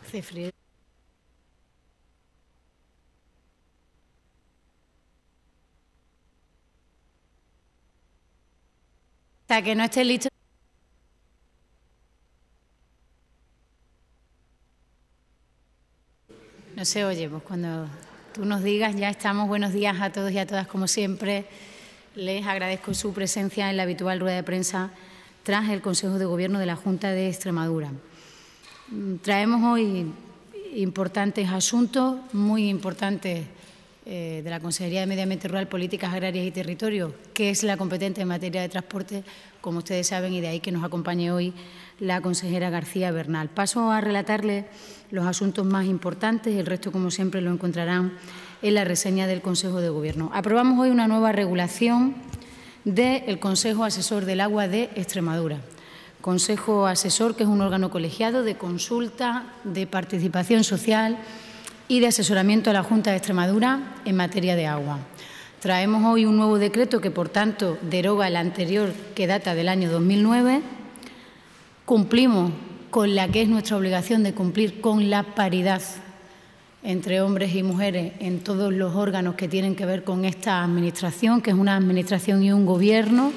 Hace frío. Hasta que no esté listo. No se oye, pues cuando tú nos digas ya estamos. Buenos días a todos y a todas, como siempre. Les agradezco su presencia en la habitual rueda de prensa tras el Consejo de Gobierno de la Junta de Extremadura. Traemos hoy importantes asuntos, muy importantes, de la Consejería de Medio Ambiente Rural, Políticas Agrarias y Territorios, que es la competente en materia de transporte, como ustedes saben, y de ahí que nos acompañe hoy la consejera García Bernal. Paso a relatarles los asuntos más importantes, el resto, como siempre, lo encontrarán en la reseña del Consejo de Gobierno. Aprobamos hoy una nueva regulación del Consejo Asesor del Agua de Extremadura. Consejo Asesor, que es un órgano colegiado de consulta, de participación social y de asesoramiento a la Junta de Extremadura en materia de agua. Traemos hoy un nuevo decreto que, por tanto, deroga el anterior, que data del año 2009. Cumplimos con la que es nuestra obligación de cumplir con la paridad entre hombres y mujeres en todos los órganos que tienen que ver con esta Administración, que es una Administración y un Gobierno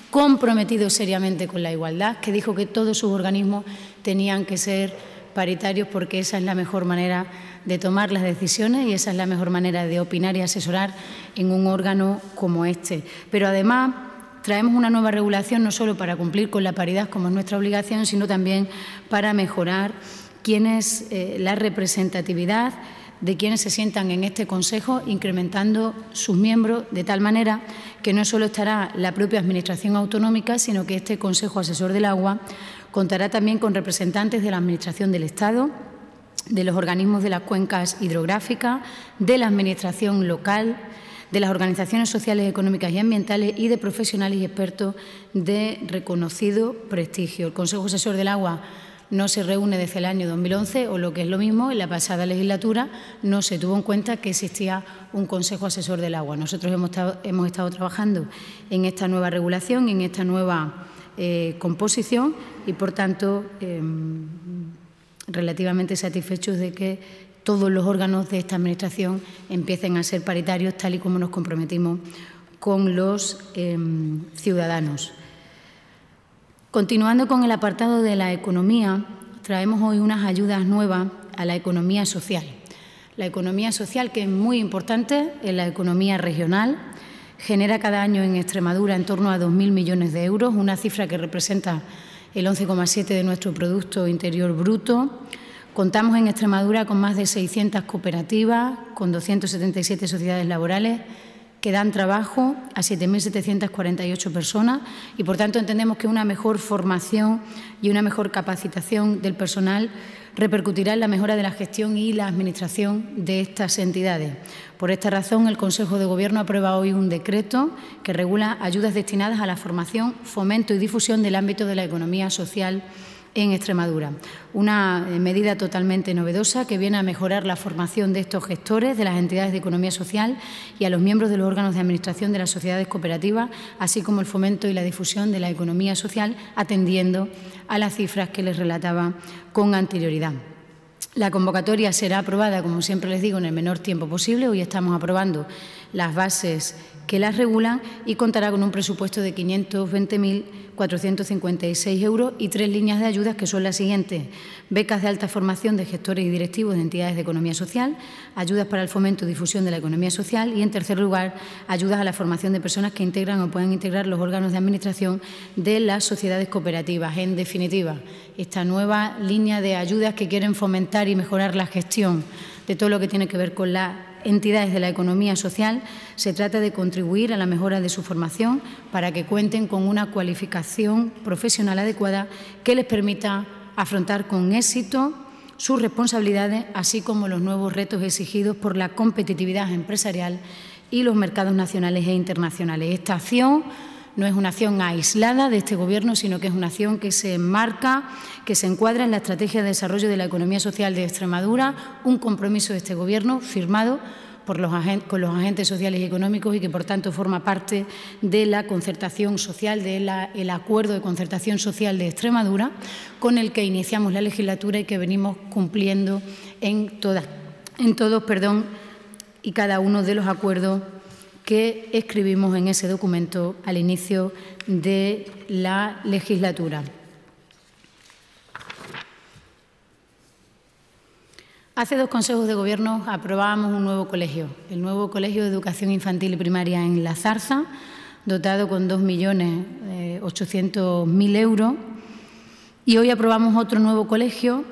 comprometidos seriamente con la igualdad, que dijo que todos sus organismos tenían que ser paritarios porque esa es la mejor manera de tomar las decisiones y esa es la mejor manera de opinar y asesorar en un órgano como este. Pero además traemos una nueva regulación no solo para cumplir con la paridad, como es nuestra obligación, sino también para mejorar la representatividad de quienes se sientan en este Consejo, incrementando sus miembros de tal manera que no solo estará la propia Administración autonómica, sino que este Consejo Asesor del Agua contará también con representantes de la Administración del Estado, de los organismos de las cuencas hidrográficas, de la Administración local, de las organizaciones sociales, económicas y ambientales y de profesionales y expertos de reconocido prestigio. El Consejo Asesor del Agua no se reúne desde el año 2011, o lo que es lo mismo, en la pasada legislatura no se tuvo en cuenta que existía un Consejo Asesor del Agua. Nosotros hemos estado trabajando en esta nueva regulación, en esta nueva composición y, por tanto, relativamente satisfechos de que todos los órganos de esta Administración empiecen a ser paritarios, tal y como nos comprometimos con los ciudadanos. Continuando con el apartado de la economía, traemos hoy unas ayudas nuevas a la economía social. La economía social, que es muy importante en la economía regional, genera cada año en Extremadura en torno a 2.000 millones de euros, una cifra que representa el 11,7% de nuestro Producto Interior Bruto. Contamos en Extremadura con más de 600 cooperativas, con 277 sociedades laborales, que dan trabajo a 7.748 personas y, por tanto, entendemos que una mejor formación y una mejor capacitación del personal repercutirá en la mejora de la gestión y la administración de estas entidades. Por esta razón, el Consejo de Gobierno aprueba hoy un decreto que regula ayudas destinadas a la formación, fomento y difusión del ámbito de la economía social en Extremadura. Una medida totalmente novedosa que viene a mejorar la formación de estos gestores de las entidades de economía social y a los miembros de los órganos de administración de las sociedades cooperativas, así como el fomento y la difusión de la economía social, atendiendo a las cifras que les relataba con anterioridad. La convocatoria será aprobada, como siempre les digo, en el menor tiempo posible. Hoy estamos aprobando las bases que las regulan y contará con un presupuesto de 520.456 euros y 3 líneas de ayudas que son las siguientes: becas de alta formación de gestores y directivos de entidades de economía social, ayudas para el fomento y difusión de la economía social y, en tercer lugar, ayudas a la formación de personas que integran o puedan integrar los órganos de administración de las sociedades cooperativas. En definitiva, esta nueva línea de ayudas que quieren fomentar y mejorar la gestión de todo lo que tiene que ver con las entidades de la economía social, se trata de contribuir a la mejora de su formación para que cuenten con una cualificación profesional adecuada que les permita afrontar con éxito sus responsabilidades, así como los nuevos retos exigidos por la competitividad empresarial y los mercados nacionales e internacionales. Esta acción no es una acción aislada de este Gobierno, sino que es una acción que se enmarca, que se encuadra en la Estrategia de Desarrollo de la Economía Social de Extremadura, un compromiso de este Gobierno firmado con los agentes sociales y económicos y que, por tanto, forma parte de la concertación social, del acuerdo de concertación social de Extremadura, con el que iniciamos la legislatura y que venimos cumpliendo en todos y cada uno de los acuerdos que escribimos en ese documento al inicio de la legislatura. Hace 2 consejos de Gobierno aprobábamos un nuevo colegio, el nuevo Colegio de Educación Infantil y Primaria en La Zarza, dotado con 2.800.000 euros. Y hoy aprobamos otro nuevo colegio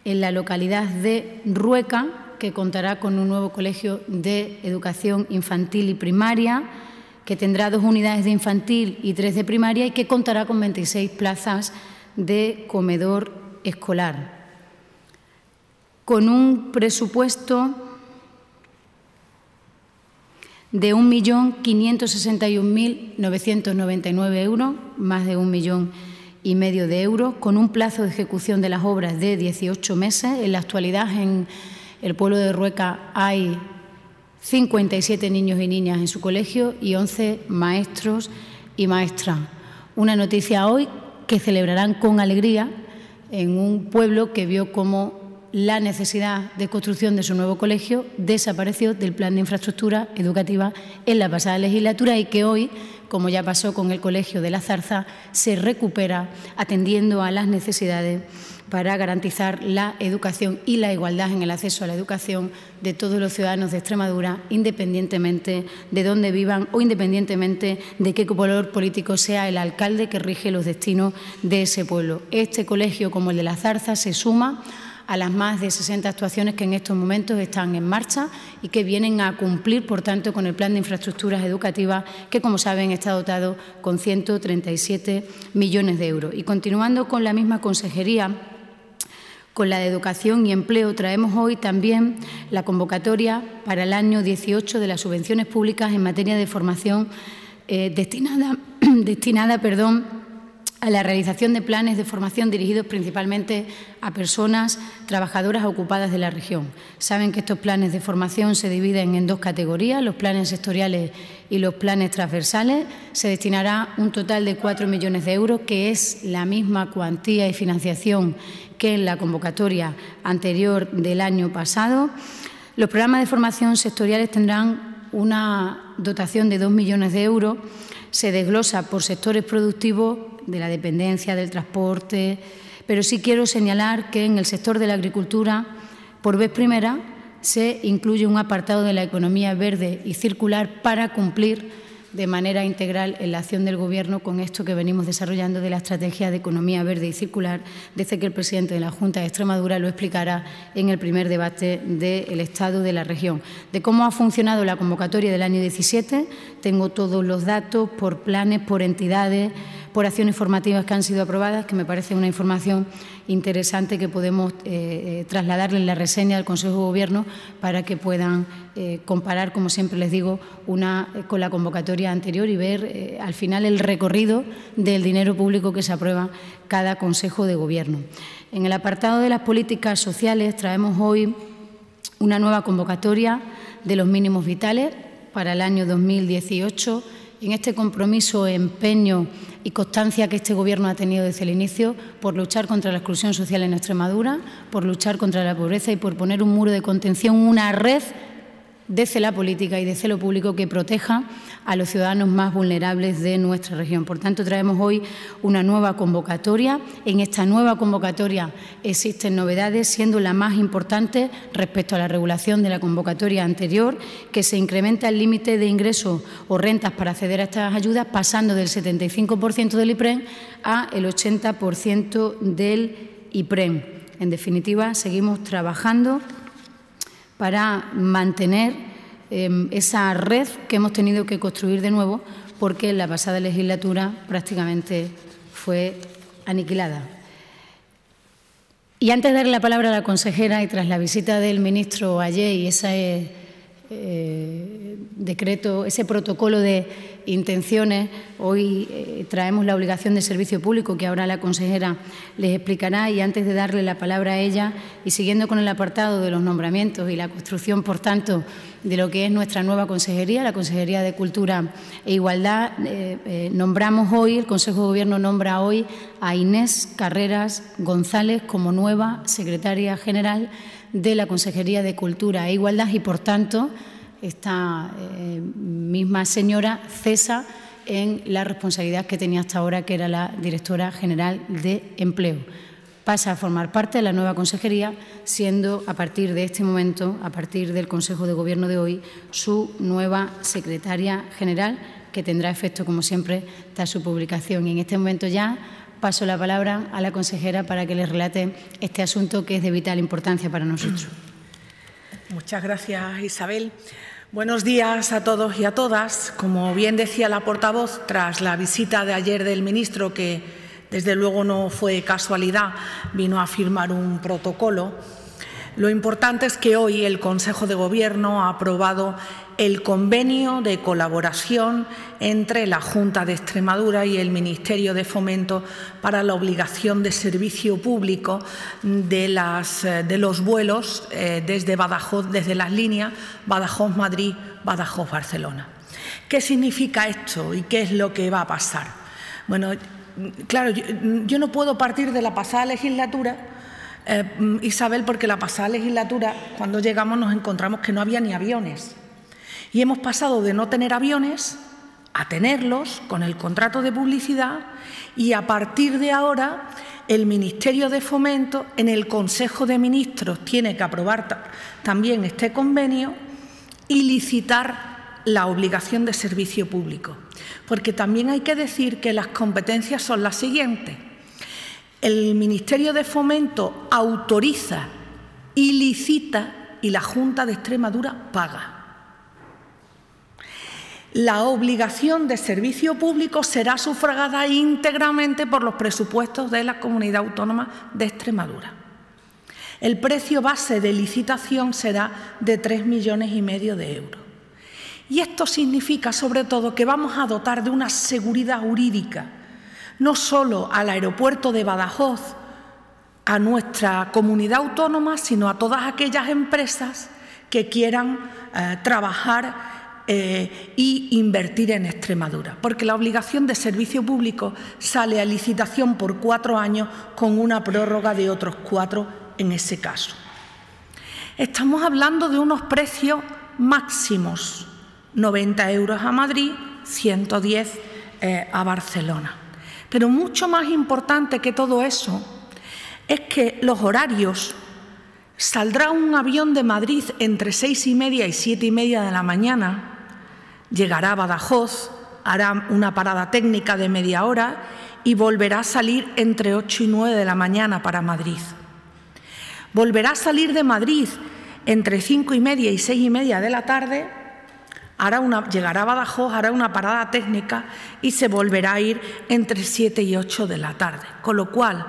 en la localidad de Rueca, que contará con un nuevo colegio de educación infantil y primaria, que tendrá 2 unidades de infantil y 3 de primaria y que contará con 26 plazas de comedor escolar. Con un presupuesto de 1.561.999 euros, más de 1,5 millones de euros, con un plazo de ejecución de las obras de 18 meses. En la actualidad, en el pueblo de Rueca hay 57 niños y niñas en su colegio y 11 maestros y maestras. Una noticia hoy que celebrarán con alegría en un pueblo que vio cómo la necesidad de construcción de su nuevo colegio desapareció del plan de infraestructura educativa en la pasada legislatura y que hoy, como ya pasó con el Colegio de La Zarza, se recupera atendiendo a las necesidades para garantizar la educación y la igualdad en el acceso a la educación de todos los ciudadanos de Extremadura, independientemente de dónde vivan o independientemente de qué color político sea el alcalde que rige los destinos de ese pueblo. Este colegio, como el de La Zarza, se suma a las más de 60 actuaciones que en estos momentos están en marcha y que vienen a cumplir, por tanto, con el Plan de Infraestructuras Educativas, que, como saben, está dotado con 137 millones de euros. Y continuando con la misma consejería, con la de Educación y Empleo, traemos hoy también la convocatoria para el año 18 de las subvenciones públicas en materia de formación destinada a la realización de planes de formación dirigidos principalmente a personas trabajadoras ocupadas de la región. Saben que estos planes de formación se dividen en 2 categorías, los planes sectoriales y los planes transversales. Se destinará un total de 4 millones de euros, que es la misma cuantía y financiación que en la convocatoria anterior del año pasado. Los programas de formación sectoriales tendrán una dotación de 2 millones de euros. Se desglosa por sectores productivos de la dependencia, del transporte, pero sí quiero señalar que en el sector de la agricultura, por vez primera, se incluye un apartado de la economía verde y circular para cumplir de manera integral en la acción del Gobierno con esto que venimos desarrollando de la estrategia de economía verde y circular, desde que el presidente de la Junta de Extremadura lo explicara en el primer debate del Estado de la región. De cómo ha funcionado la convocatoria del año 17, tengo todos los datos por planes, por entidades, por acciones formativas que han sido aprobadas, que me parece una información interesante que podemos trasladarle en la reseña del Consejo de Gobierno para que puedan comparar, como siempre les digo, una con la convocatoria anterior y ver al final el recorrido del dinero público que se aprueba cada Consejo de Gobierno. En el apartado de las políticas sociales traemos hoy una nueva convocatoria de los mínimos vitales para el año 2018. En este compromiso, empeño y constancia que este Gobierno ha tenido desde el inicio por luchar contra la exclusión social en Extremadura, por luchar contra la pobreza y por poner un muro de contención, una red desde la política y desde lo público que proteja a los ciudadanos más vulnerables de nuestra región. Por tanto, traemos hoy una nueva convocatoria. En esta nueva convocatoria existen novedades, siendo la más importante respecto a la regulación de la convocatoria anterior, que se incrementa el límite de ingresos o rentas para acceder a estas ayudas, pasando del 75% del IPREM a el 80% del IPREM. En definitiva, seguimos trabajando para mantener esa red que hemos tenido que construir de nuevo porque en la pasada legislatura prácticamente fue aniquilada. Y antes de darle la palabra a la consejera y tras la visita del ministro ayer y ese decreto, ese protocolo de intenciones. Hoy traemos la obligación de servicio público, que ahora la consejera les explicará, y antes de darle la palabra a ella y siguiendo con el apartado de los nombramientos y la construcción, por tanto, de lo que es nuestra nueva consejería, la Consejería de Cultura e Igualdad, nombramos hoy, el Consejo de Gobierno nombra hoy a Inés Carreras González como nueva secretaria general de la Consejería de Cultura e Igualdad y, por tanto, esta misma señora cesa en la responsabilidad que tenía hasta ahora, que era la directora general de Empleo. Pasa a formar parte de la nueva consejería, siendo a partir de este momento, a partir del Consejo de Gobierno de hoy, su nueva secretaria general, que tendrá efecto, como siempre, tras su publicación. Y en este momento ya paso la palabra a la consejera para que les relate este asunto, que es de vital importancia para nosotros. Muchas gracias, Isabel. Buenos días a todos y a todas. Como bien decía la portavoz, tras la visita de ayer del ministro, que desde luego no fue casualidad, vino a firmar un protocolo, lo importante es que hoy el Consejo de Gobierno ha aprobado el convenio de colaboración entre la Junta de Extremadura y el Ministerio de Fomento para la obligación de servicio público de los vuelos desde Badajoz, desde las líneas Badajoz-Madrid, Badajoz-Barcelona. ¿Qué significa esto y qué es lo que va a pasar? Bueno, claro, yo no puedo partir de la pasada legislatura, Isabel, porque la pasada legislatura, cuando llegamos, nos encontramos que no había ni aviones. Y hemos pasado de no tener aviones a tenerlos con el contrato de publicidad, y a partir de ahora el Ministerio de Fomento en el Consejo de Ministros tiene que aprobar también este convenio y licitar la obligación de servicio público. Porque también hay que decir que las competencias son las siguientes. El Ministerio de Fomento autoriza y licita, y la Junta de Extremadura paga. La obligación de servicio público será sufragada íntegramente por los presupuestos de la Comunidad Autónoma de Extremadura. El precio base de licitación será de 3,5 millones de euros. Y esto significa, sobre todo, que vamos a dotar de una seguridad jurídica no solo al aeropuerto de Badajoz, a nuestra comunidad autónoma, sino a todas aquellas empresas que quieran trabajar y invertir en Extremadura, porque la obligación de servicio público sale a licitación por 4 años con una prórroga de otros 4 en ese caso. Estamos hablando de unos precios máximos, 90 euros a Madrid, 110 a Barcelona. Pero mucho más importante que todo eso es que los horarios. Saldrá un avión de Madrid entre 6:30 y 7:30 de la mañana, llegará a Badajoz, hará una parada técnica de media hora y volverá a salir entre 8 y 9 de la mañana para Madrid. Volverá a salir de Madrid entre 5:30 y 6:30 de la tarde, llegará a Badajoz, hará una parada técnica y se volverá a ir entre 7 y 8 de la tarde. Con lo cual,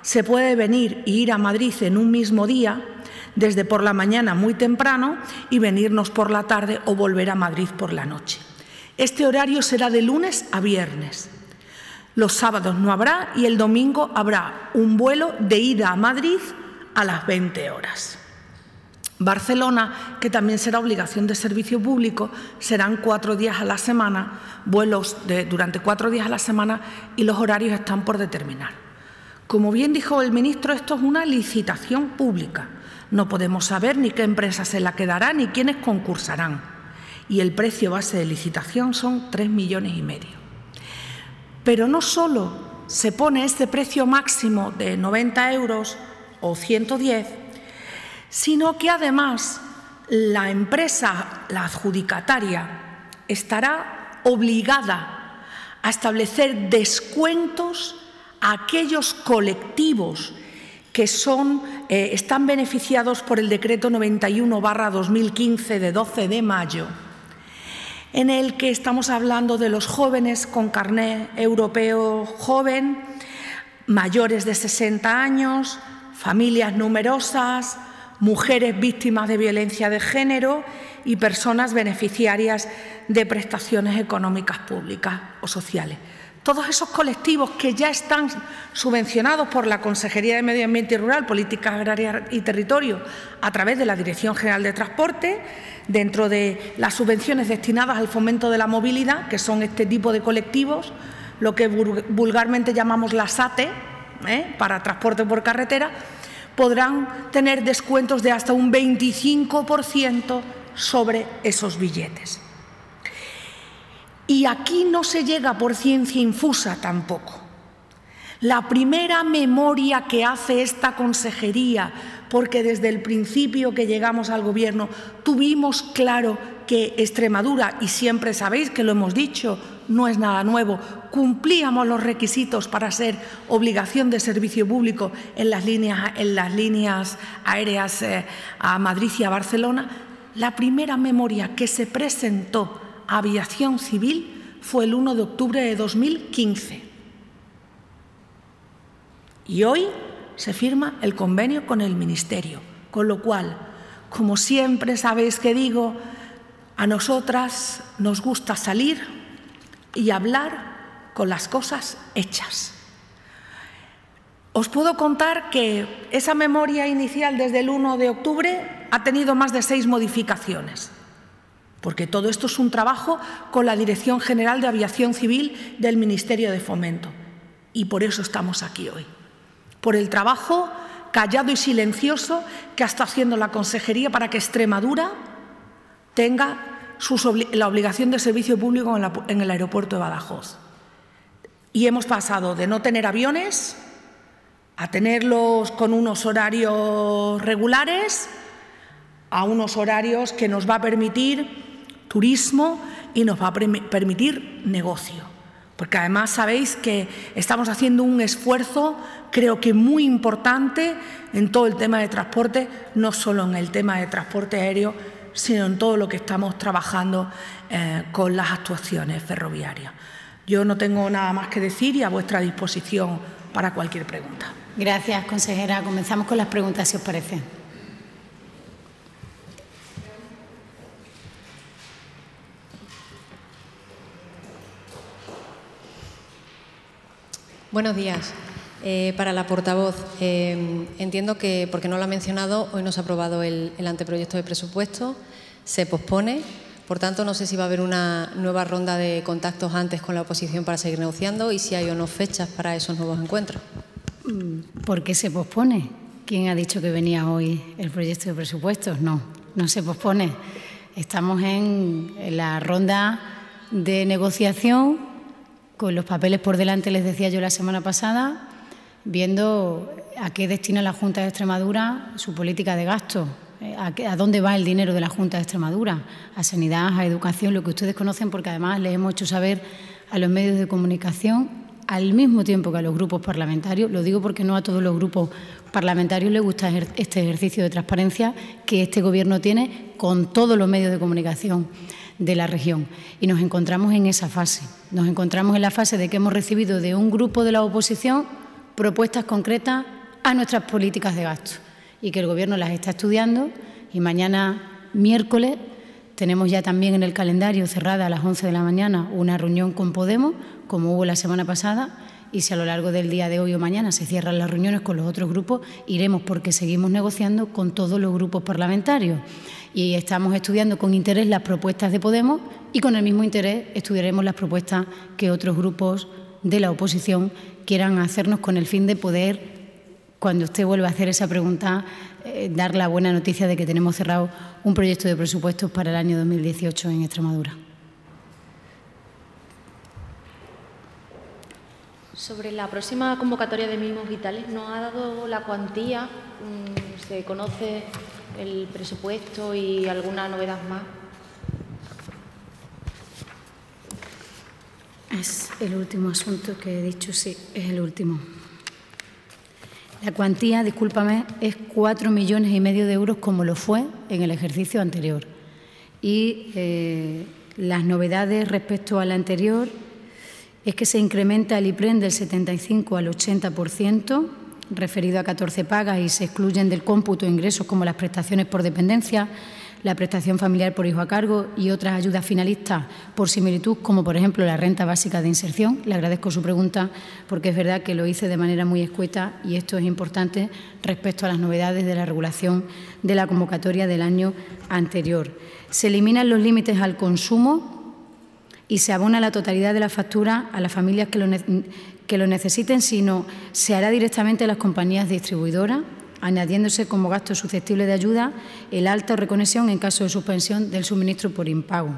se puede venir e ir a Madrid en un mismo día, desde por la mañana muy temprano, y venirnos por la tarde o volver a Madrid por la noche. Este horario será de lunes a viernes. Los sábados no habrá, y el domingo habrá un vuelo de ida a Madrid a las 20 horas. Barcelona, que también será obligación de servicio público, serán 4 días a la semana, vuelos durante 4 días a la semana, y los horarios están por determinar. Como bien dijo el ministro, esto es una licitación pública. No podemos saber ni qué empresa se la quedará ni quiénes concursarán. Y el precio base de licitación son 3,5 millones. Pero no solo se pone este precio máximo de 90 euros o 110, sino que además la empresa, la adjudicataria, estará obligada a establecer descuentos a aquellos colectivos que están beneficiados por el decreto 91/2015 de 12 de mayo, en el que estamos hablando de los jóvenes con carné europeo joven, mayores de 60 años, familias numerosas, mujeres víctimas de violencia de género y personas beneficiarias de prestaciones económicas públicas o sociales. Todos esos colectivos que ya están subvencionados por la Consejería de Medio Ambiente y Rural, Políticas Agrarias y Territorio, a través de la Dirección General de Transporte, dentro de las subvenciones destinadas al fomento de la movilidad, que son este tipo de colectivos, lo que vulgarmente llamamos las ATE, para transporte por carretera, podrán tener descuentos de hasta un 25% sobre esos billetes. Y aquí no se llega por ciencia infusa tampoco. La primera memoria que hace esta consejería, porque desde el principio que llegamos al Gobierno tuvimos claro que Extremadura, y siempre sabéis que lo hemos dicho, no es nada nuevo, cumplíamos los requisitos para ser obligación de servicio público en las líneas aéreas a Madrid y a Barcelona. La primera memoria que se presentó a Aviación Civil fue el 1 de octubre de 2015. Y hoy se firma el convenio con el Ministerio, con lo cual, como siempre sabéis que digo, a nosotras nos gusta salir y hablar con las cosas hechas. Os puedo contar que esa memoria inicial desde el 1 de octubre ha tenido más de 6 modificaciones, porque todo esto es un trabajo con la Dirección General de Aviación Civil del Ministerio de Fomento. Y por eso estamos aquí hoy, por el trabajo callado y silencioso que ha estado haciendo la Consejería para que Extremadura tenga la obligación de servicio público en el aeropuerto de Badajoz. Y hemos pasado de no tener aviones a tenerlos con unos horarios regulares, a unos horarios que nos va a permitir turismo y nos va a permitir negocio. Porque además sabéis que estamos haciendo un esfuerzo, creo que muy importante, en todo el tema de transporte, no solo en el tema de transporte aéreo, sino en todo lo que estamos trabajando con las actuaciones ferroviarias. Yo no tengo nada más que decir y a vuestra disposición para cualquier pregunta. Gracias, consejera. Comenzamos con las preguntas, si os parece. Buenos días. Para la portavoz, entiendo que, porque no lo ha mencionado, hoy no se ha aprobado el anteproyecto de presupuesto, se pospone. Por tanto, no sé si va a haber una nueva ronda de contactos antes con la oposición para seguir negociando y si hay o no fechas para esos nuevos encuentros. ¿Por qué se pospone? ¿Quién ha dicho que venía hoy el proyecto de presupuestos? No, no se pospone. Estamos en la ronda de negociación, con los papeles por delante, les decía yo la semana pasada, viendo a qué destina la Junta de Extremadura su política de gasto, a dónde va el dinero de la Junta de Extremadura, a sanidad, a educación, lo que ustedes conocen, porque además les hemos hecho saber a los medios de comunicación al mismo tiempo que a los grupos parlamentarios. Lo digo porque no a todos los grupos parlamentarios les gusta este ejercicio de transparencia que este Gobierno tiene con todos los medios de comunicación de la región. Y nos encontramos en esa fase. Nos encontramos en la fase de que hemos recibido de un grupo de la oposición propuestas concretas a nuestras políticas de gasto y que el Gobierno las está estudiando y mañana, miércoles, tenemos ya también en el calendario cerrada a las 11 de la mañana una reunión con Podemos, como hubo la semana pasada, y si a lo largo del día de hoy o mañana se cierran las reuniones con los otros grupos, iremos porque seguimos negociando con todos los grupos parlamentarios. Y estamos estudiando con interés las propuestas de Podemos y con el mismo interés estudiaremos las propuestas que otros grupos de la oposición quieran hacernos con el fin de poder, cuando usted vuelva a hacer esa pregunta, dar la buena noticia de que tenemos cerrado un proyecto de presupuestos para el año 2018 en Extremadura. Sobre la próxima convocatoria de mínimos vitales, ¿no ha dado la cuantía? ¿Se conoce el presupuesto y alguna novedad más? Es el último asunto que he dicho, sí, es el último. La cuantía, discúlpame, es 4,5 millones de euros como lo fue en el ejercicio anterior. Y las novedades respecto al anterior es que se incrementa el IPREN del 75 al 80%, referido a 14 pagas y se excluyen del cómputo ingresos como las prestaciones por dependencia, la prestación familiar por hijo a cargo y otras ayudas finalistas por similitud, como por ejemplo la renta básica de inserción. Le agradezco su pregunta porque es verdad que lo hice de manera muy escueta y esto es importante respecto a las novedades de la regulación de la convocatoria del año anterior. Se eliminan los límites al consumo y se abona la totalidad de la factura a las familias que lo necesiten, sino se hará directamente a las compañías distribuidoras, añadiéndose como gasto susceptible de ayuda el alta o reconexión en caso de suspensión del suministro por impago.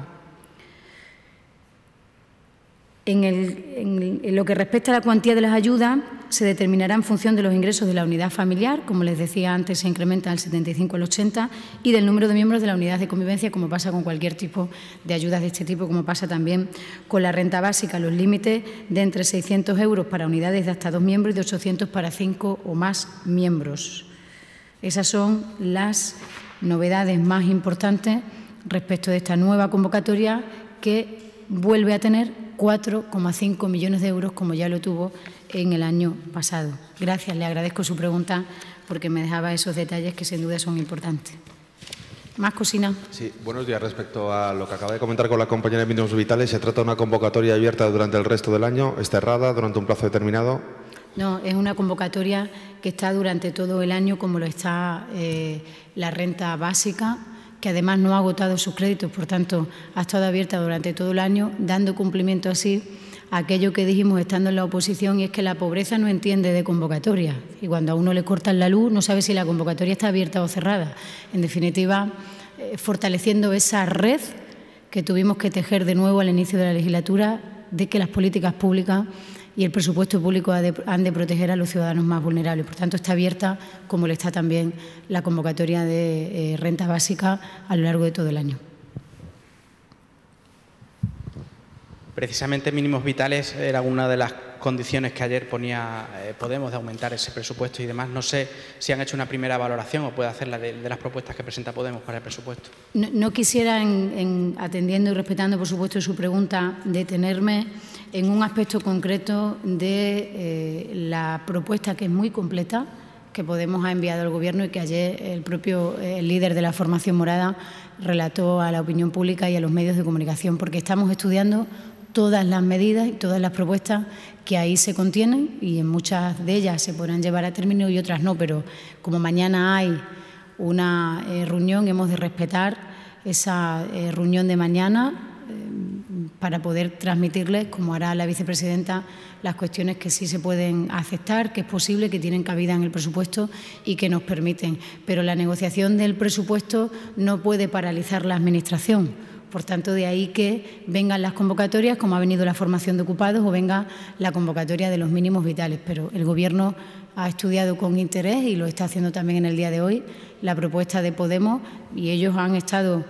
En lo que respecta a la cuantía de las ayudas, se determinará en función de los ingresos de la unidad familiar, como les decía antes, se incrementa del 75 al 80, y del número de miembros de la unidad de convivencia, como pasa con cualquier tipo de ayudas de este tipo, como pasa también con la renta básica, los límites de entre 600 euros para unidades de hasta 2 miembros y de 800 para 5 o más miembros. Esas son las novedades más importantes respecto de esta nueva convocatoria que vuelve a tener 4,5 millones de euros, como ya lo tuvo en el año pasado. Gracias, le agradezco su pregunta porque me dejaba esos detalles que sin duda son importantes. ¿Más cocina? Sí, buenos días. Respecto a lo que acaba de comentar con la compañera de Mínimos Vitales, ¿se trata de una convocatoria abierta durante el resto del año? ¿Es cerrada durante un plazo determinado? No, es una convocatoria que está durante todo el año, como lo está la renta básica, que además no ha agotado sus créditos, por tanto, ha estado abierta durante todo el año, dando cumplimiento así a aquello que dijimos estando en la oposición, y es que la pobreza no entiende de convocatoria. Y cuando a uno le cortan la luz, no sabe si la convocatoria está abierta o cerrada. En definitiva, fortaleciendo esa red que tuvimos que tejer de nuevo al inicio de la legislatura, de que las políticas públicas y el presupuesto público han de proteger a los ciudadanos más vulnerables. Por tanto, está abierta, como lo está también la convocatoria de renta básica a lo largo de todo el año. Precisamente Mínimos Vitales era una de las condiciones que ayer ponía Podemos de aumentar ese presupuesto y demás. No sé si han hecho una primera valoración o puede hacerla de las propuestas que presenta Podemos para el presupuesto. No quisiera, atendiendo y respetando, por supuesto, su pregunta, detenerme en un aspecto concreto de la propuesta, que es muy completa, que Podemos ha enviado al Gobierno y que ayer el propio líder de la formación morada relató a la opinión pública y a los medios de comunicación, porque estamos estudiando todas las medidas y todas las propuestas que ahí se contienen, y en muchas de ellas se podrán llevar a término y otras no, pero como mañana hay una reunión, hemos de respetar esa reunión de mañana para poder transmitirles, como hará la vicepresidenta, las cuestiones que sí se pueden aceptar, que es posible, que tienen cabida en el presupuesto y que nos permiten. Pero la negociación del presupuesto no puede paralizar la Administración. Por tanto, de ahí que vengan las convocatorias, como ha venido la formación de ocupados, o venga la convocatoria de los mínimos vitales. Pero el Gobierno ha estudiado con interés, y lo está haciendo también en el día de hoy, la propuesta de Podemos, y ellos han estado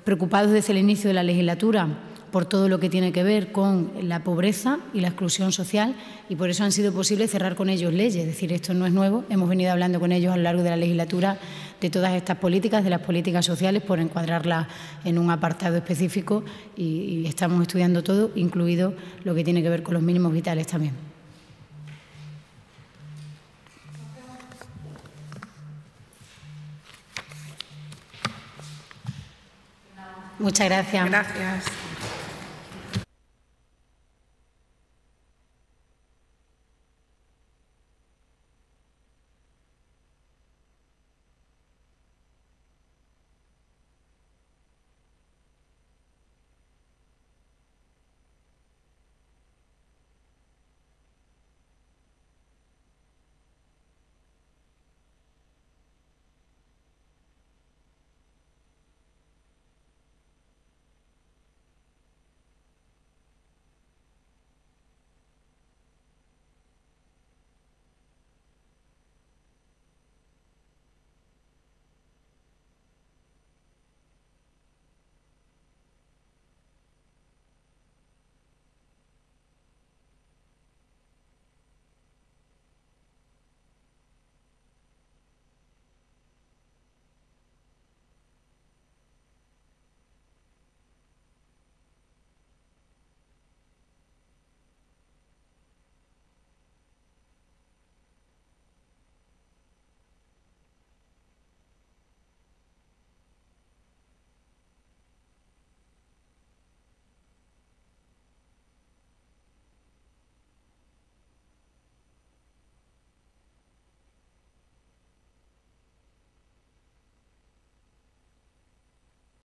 preocupados desde el inicio de la legislatura por todo lo que tiene que ver con la pobreza y la exclusión social, y por eso han sido posible cerrar con ellos leyes. Es decir, esto no es nuevo, hemos venido hablando con ellos a lo largo de la legislatura de todas estas políticas, de las políticas sociales, por encuadrarlas en un apartado específico, y estamos estudiando todo, incluido lo que tiene que ver con los mínimos vitales también. Muchas gracias. Gracias.